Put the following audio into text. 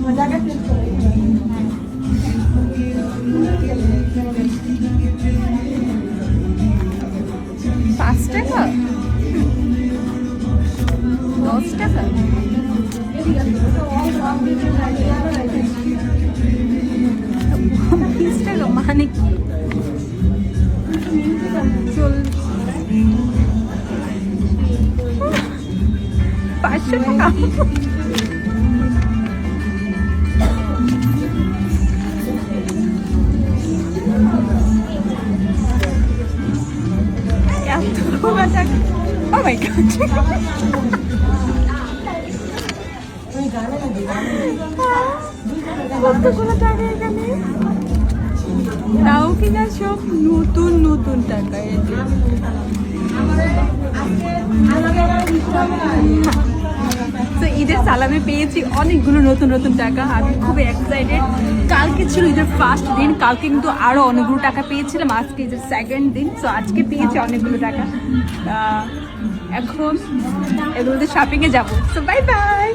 পাঁচ টাকা 10 টাকা মানে কি চল 500 টাকা Oh my god. কতগুলো টাকা এখানে তাও কিনা সব নতুন নতুন টাকা তো ঈদের সালামে পেয়েছি অনেকগুলো নতুন নতুন টাকা। আমি খুবই এক্সাইটেড। কালকে ছিল ঈদের ফার্স্ট দিন, কালকে কিন্তু আরো অনেকগুলো টাকা পেয়েছিলাম, আজকে ঈদের সেকেন্ড দিন। তো আজকে পেয়েছি অনেকগুলো টাকা। এখন এগুলোতে শপিংয়ে যাবো। তো বাই বাই।